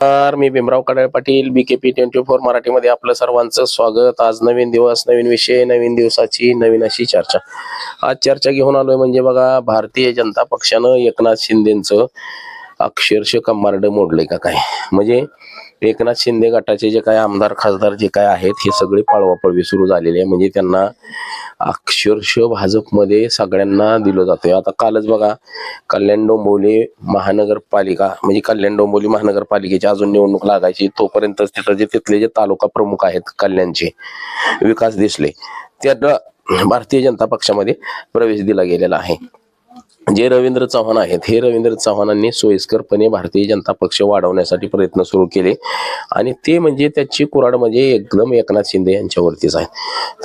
मी Bhimrao Kadale Patil BKP24 मराठीमध्ये आपलं सर्वांचं स्वागत. आज नवीन दिवस, नवीन विषय, नवीन दिवसाची नवीन अशी चर्चा. आज चर्चा घेऊन आलोय म्हणजे बघा, भारतीय जनता पक्षानं एकनाथ शिंदेचं अक्षरशः कंबारड मोडले का काय. म्हणजे एकनाथ शिंदे गटाचे जे काय आमदार खासदार जे काय आहेत हे सगळे पळवापळवी सुरू झालेली आहे. म्हणजे त्यांना अक्षरशः भाजपमध्ये सगळ्यांना दिलं जातंय. आता कालच बघा, कल्याण डोंबिवली महानगरपालिका म्हणजे कल्याण डोंबिवली महानगरपालिकेची अजून निवडणूक लागायची, तोपर्यंत तिथं तिथले जे तालुका प्रमुख आहेत कल्याणचे विकास दिसले, त्यांना भारतीय जनता पक्षामध्ये प्रवेश दिला गेलेला आहे. जे रवींद्र चव्हाण आहेत, हे रवींद्र चव्हाणांनी सोयीस्करपणे भारतीय जनता पक्ष वाढवण्यासाठी प्रयत्न सुरू केले आणि ते म्हणजे त्याची कुऱ्हाड म्हणजे एकदम एकनाथ शिंदे यांच्यावरतीच आहे.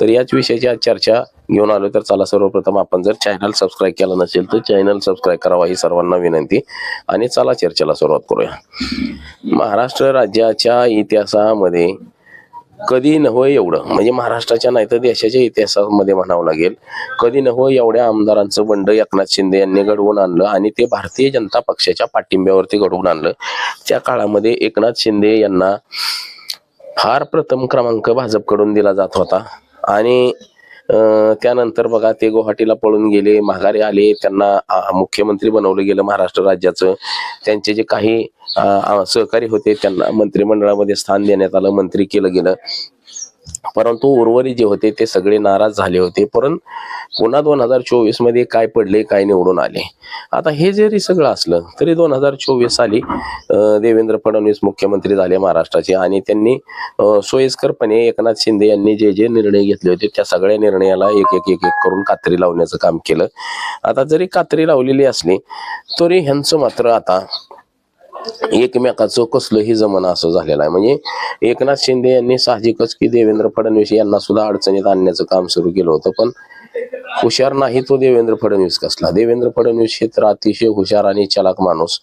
तर याच विषयाची आज चर्चा घेऊन आलो. तर चला, सर्वप्रथम आपण जर चॅनल सबस्क्राईब केलं नसेल तर चॅनल सबस्क्राईब करावा ही सर्वांना विनंती. आणि चला चर्चेला सुरुवात करूया. महाराष्ट्र राज्याच्या इतिहासामध्ये कधी नव्हे एवढं, म्हणजे महाराष्ट्राच्या नाही तर देशाच्या इतिहासामध्ये म्हणावं लागेल, कधी नव्हे एवढ्या आमदारांचं बंड एकनाथ शिंदे यांनी घडवून आणलं आणि ते भारतीय जनता पक्षाच्या पाठिंब्यावरती घडवून आणलं. त्या काळामध्ये एकनाथ शिंदे यांना फार प्रथम क्रमांक भाजपकडून दिला जात होता आणि त्यानंतर बघा, ते गुवाहाटीला पळून गेले, माघारी आले, त्यांना मुख्यमंत्री बनवलं गेलं महाराष्ट्र राज्याचं. त्यांचे जे काही सहकारी होते त्यांना मंत्रिमंडळामध्ये स्थान देण्यात आलं, मंत्री केलं गेलं. परंतु उर्वरित जे होते ते सगळे नाराज झाले होते. परंतु पुन्हा 2024 मध्ये काय पडले, काय निवडून आले. आता हे जरी सगळं असलं तरी 2024 साली देवेंद्र फडणवीस मुख्यमंत्री झाले महाराष्ट्राचे आणि त्यांनी सोयीस्करपणे एकनाथ शिंदे यांनी जे जे निर्णय घेतले होते त्या सगळ्या निर्णयाला एक एक एक एक करून कात्री लावण्याचं काम केलं. आता जरी कात्री लावलेली असली तरी ह्यांचं मात्र आता एकमेकाचं कसलंही जमणं असं झालेलं आहे. म्हणजे एकनाथ शिंदे यांनी साहजिकच की देवेंद्र फडणवीस यांना सुद्धा अडचणीत आणण्याचं काम सुरू केलं होतं, पण हुशार नाही तो देवेंद्र फडणवीस कसला. देवेंद्र फडणवीस हे तर अतिशय हुशार आणि चलाक माणूस.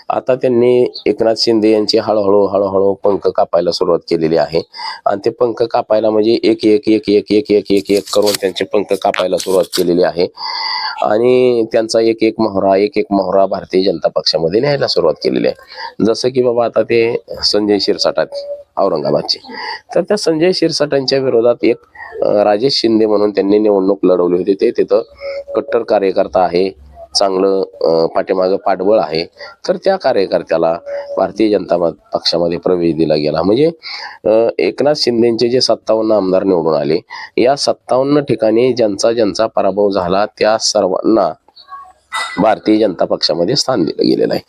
आता त्यांनी एकनाथ शिंदे यांची हळूहळू पंख कापायला सुरुवात केलेली आहे आणि ते पंख कापायला म्हणजे एक एक एक एक एक एक एक एक करून त्यांचे पंख कापायला सुरुवात केलेली आहे आणि त्यांचा एक एक मोहरा भारतीय जनता पक्षामध्ये न्यायला सुरुवात केलेली आहे. जसं की बाबा, आता ते संजय शिरसाट औरंगाबादचे, तर त्या संजय शिरसाटांच्या विरोधात एक राजेश शिंदे म्हणून त्यांनी निवडणूक लढवली होती. ते तिथं कट्टर कार्यकर्ता आहे, चांगलं पाठीमागं पाठबळ आहे. तर त्या कार्यकर्त्याला भारतीय जनता पक्षामध्ये प्रवेश दिला गेला. म्हणजे एकनाथ शिंदेचे जे 57 आमदार निवडून आले, या 57 ठिकाणी ज्यांचा पराभव झाला त्या सर्वांना भारतीय जनता पक्षामध्ये स्थान दिलं गेलेलं आहे.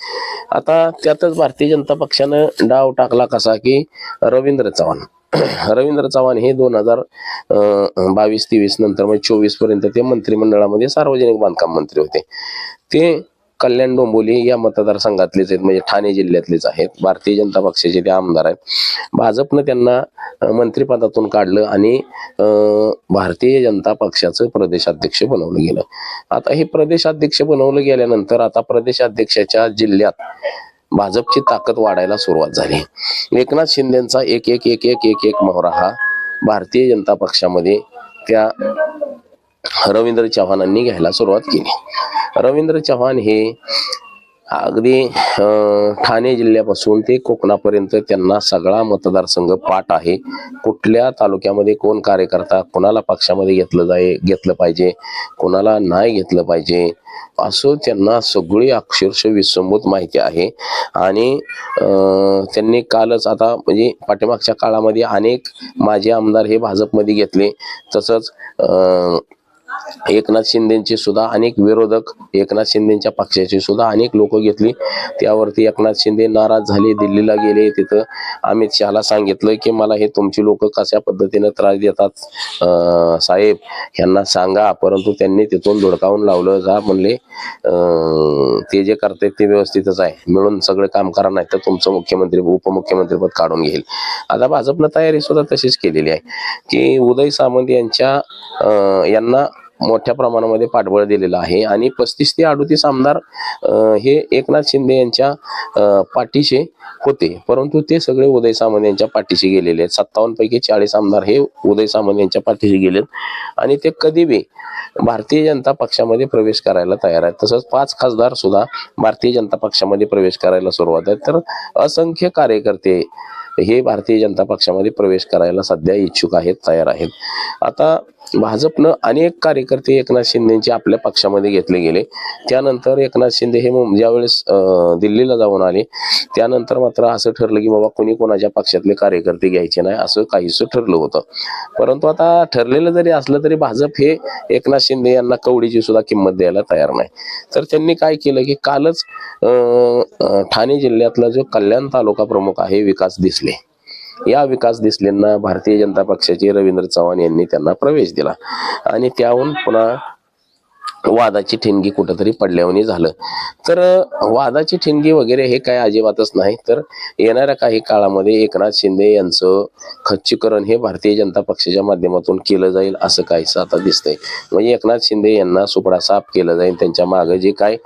आता त्यातच भारतीय जनता पक्षानं डाव टाकला कसा की रवींद्र चव्हाण हे 2022-23 नंतर म्हणजे 24 पर्यंत ते मंत्रिमंडळामध्ये सार्वजनिक बांधकाम मंत्री होते. ते कल्याण डोंबिवली या मतदारसंघातलेच आहेत, म्हणजे ठाणे जिल्ह्यातलेच आहेत. भारतीय जनता पक्षाचे ते आमदार आहेत. भाजपनं त्यांना मंत्रिपदातून काढलं आणि भारतीय जनता पक्षाचं प्रदेशाध्यक्ष बनवलं गेलं. आता हे प्रदेशाध्यक्ष बनवलं गेल्यानंतर आता प्रदेशाध्यक्षाच्या जिल्ह्यात भाजपची ताकद वाढायला सुरुवात झाली. एकनाथ शिंदेचा एक एक एक एक एक एक मोहरा हा भारतीय जनता पक्षामध्ये त्या रवींद्र चव्हाणांनी घ्यायला सुरुवात केली. रवींद्र चव्हाण हे अगदी ठाणे जिल्ह्यापासून ते कोकणापर्यंत त्यांना सगळा मतदारसंघ पाठ आहे. कुठल्या तालुक्यामध्ये कोण कार्यकर्ता कोणाला पक्षामध्ये घेतलं पाहिजे, कोणाला नाही घेतलं पाहिजे, असं त्यांना सगळी अक्षरशः विसंबूत माहिती आहे. आणि त्यांनी कालच आता म्हणजे पाठीमागच्या काळामध्ये अनेक माजी आमदार हे भाजपमध्ये घेतले. तसंच एकनाथ शिंदेचे सुद्धा अनेक विरोधक, एकनाथ शिंदेच्या पक्षाची सुद्धा अनेक लोक घेतली. त्यावरती एकनाथ शिंदे नाराज झाले, दिल्लीला गेले. तिथं अमित शहाला सांगितलं की मला हे तुमची लोक कशा पद्धतीनं त्रास देतात साहेब, यांना सांगा. परंतु त्यांनी तिथून धुडकावून लावलं. जा म्हणले, ते जे करतात ते व्यवस्थितच आहे, मिळून सगळं काम करा, नाही तर तुमचं मुख्यमंत्री उपमुख्यमंत्रीपद काढून घेईल. आता भाजपनं तयारी सुद्धा तशीच केलेली आहे की उदय सामंत यांना मोठ्या प्रमाणामध्ये पाठबळ दिलेलं आहे आणि 35 ते 38 आमदार हे एकनाथ शिंदे यांच्या पाठीशी होते, परंतु ते सगळे उदय सामंत यांच्या पाठीशी गेलेले आहेत. 57 पैकी 40 आमदार हे उदय सामंत यांच्या पाठीशी गेलेत आणि ते कधी बी भारतीय जनता पक्षामध्ये प्रवेश करायला तयार आहेत. तसंच 5 खासदार सुद्धा भारतीय जनता पक्षामध्ये प्रवेश करायला सुरुवात आहे. तर असंख्य कार्यकर्ते हे भारतीय जनता पक्षामध्ये प्रवेश करायला सध्या इच्छुक आहेत, तयार आहेत. आता भाजपनं अनेक कार्यकर्ते एकनाथ शिंदेचे आपल्या पक्षामध्ये घेतले गेले. त्यानंतर एकनाथ शिंदे हे ज्यावेळेस दिल्लीला जाऊन आले त्यानंतर मात्र असं ठरलं की बाबा कोणी कोणाच्या पक्षातले कार्यकर्ते घ्यायचे नाही, असं काहीसं ठरलं होतं. परंतु आता ठरलेलं जरी असलं तरी भाजप हे एकनाथ शिंदे यांना कवडीची सुद्धा किंमत द्यायला तयार नाही. तर त्यांनी काय केलं की कालच ठाणे जिल्ह्यातला जो कल्याण तालुका प्रमुख आहे विकास दिसले, या विकास दिसलेंना भारतीय जनता पक्षाचे रवींद्र चव्हाण यांनी त्यांना प्रवेश दिला आणि त्याहून पुन्हा वादाची ठिणगी कुठंतरी पडल्यावानी झालं. तर वादाची ठिणगी वगैरे हे काय अजिबातच नाही. तर येणाऱ्या काही काळामध्ये एकनाथ शिंदे यांचं खच्चीकरण हे भारतीय जनता पक्षाच्या माध्यमातून केलं जाईल असं काहीसं आता दिसतंय. म्हणजे एकनाथ शिंदे यांना सुपडा साफ केलं जाईल, त्यांच्या मागे जे काय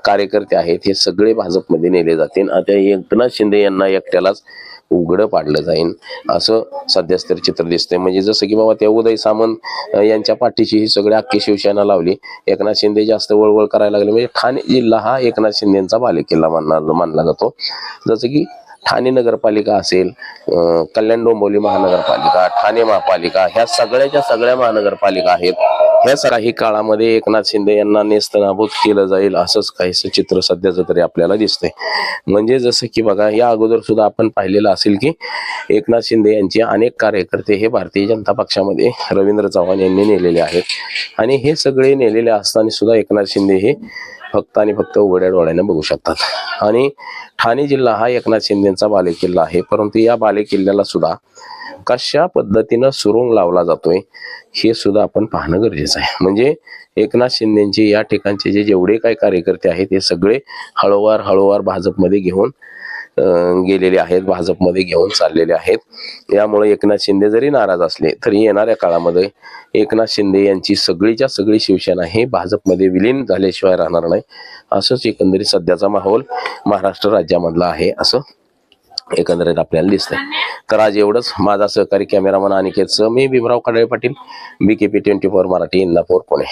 कार्यकर्ते आहेत हे सगळे भाजपमध्ये नेले जातील. आता एकनाथ शिंदे यांना एकट्यालाच उघडं पाडलं जाईल असं सध्याच तरी चित्र दिसतंय. म्हणजे जसं की बाबा त्या उदय सामंत यांच्या पाठीशी ही सगळी अख्खी शिवसेना लावली, एकनाथ शिंदे जास्त वळवळ करायला लागले. म्हणजे ठाणे जिल्हा हा एकनाथ शिंदेचा बालेकिल्ला मानला जातो. जसं की ठाणे नगरपालिका असेल, कल्याण डोंबिवली महानगरपालिका, ठाणे महापालिका, ह्या सगळ्याच्या सगळ्या महानगरपालिका आहेत. ह्या काही काळामध्ये एकनाथ शिंदे यांना नेस्तनाबूत केलं जाईल असंच काहीसं चित्र सध्याचं तरी आपल्याला दिसतंय. म्हणजे जसं की बघा या अगोदर सुद्धा आपण पाहिलेलं असेल की एकनाथ शिंदे यांचे अनेक कार्यकर्ते हे भारतीय जनता पक्षामध्ये रवींद्र चव्हाण यांनी नेलेले आहेत आणि हे सगळे नेलेले असताना सुद्धा एकनाथ शिंदे हे फक्त आणि फक्त उघड्या डोळ्याने बघू शकतात. आणि ठाणे जिल्हा हा एकनाथ शिंदेचा बालेकिल्ला आहे, परंतु या बालेकिल्ल्याला सुद्धा कशा पद्धतीनं सुरुंग लावला जातोय हे सुद्धा आपण पाहणं गरजेचं आहे. म्हणजे एकनाथ शिंदेचे या ठिकाणचे जेवढे काही कार्यकर्ते आहेत हे सगळे हळूवार भाजपमध्ये घेऊन गेलेले आहेत, भाजपमध्ये घेऊन चाललेले आहेत. यामुळे एकनाथ शिंदे जरी नाराज असले तरी येणाऱ्या काळामध्ये एकनाथ शिंदे यांची सगळीच्या सगळी शिवसेना हे भाजपमध्ये विलीन झाल्याशिवाय राहणार नाही. असंच एकंदरीत सध्याचा माहोल महाराष्ट्र राज्यामधला आहे असं एकंदरीत आपल्याला दिसतंय. तर आज एवढंच. माझा सहकारी कॅमेरामन अनिकेतसह मी भीमराव खडाळे पाटील, BKP 24 मराठी, इंदापूर, पुणे.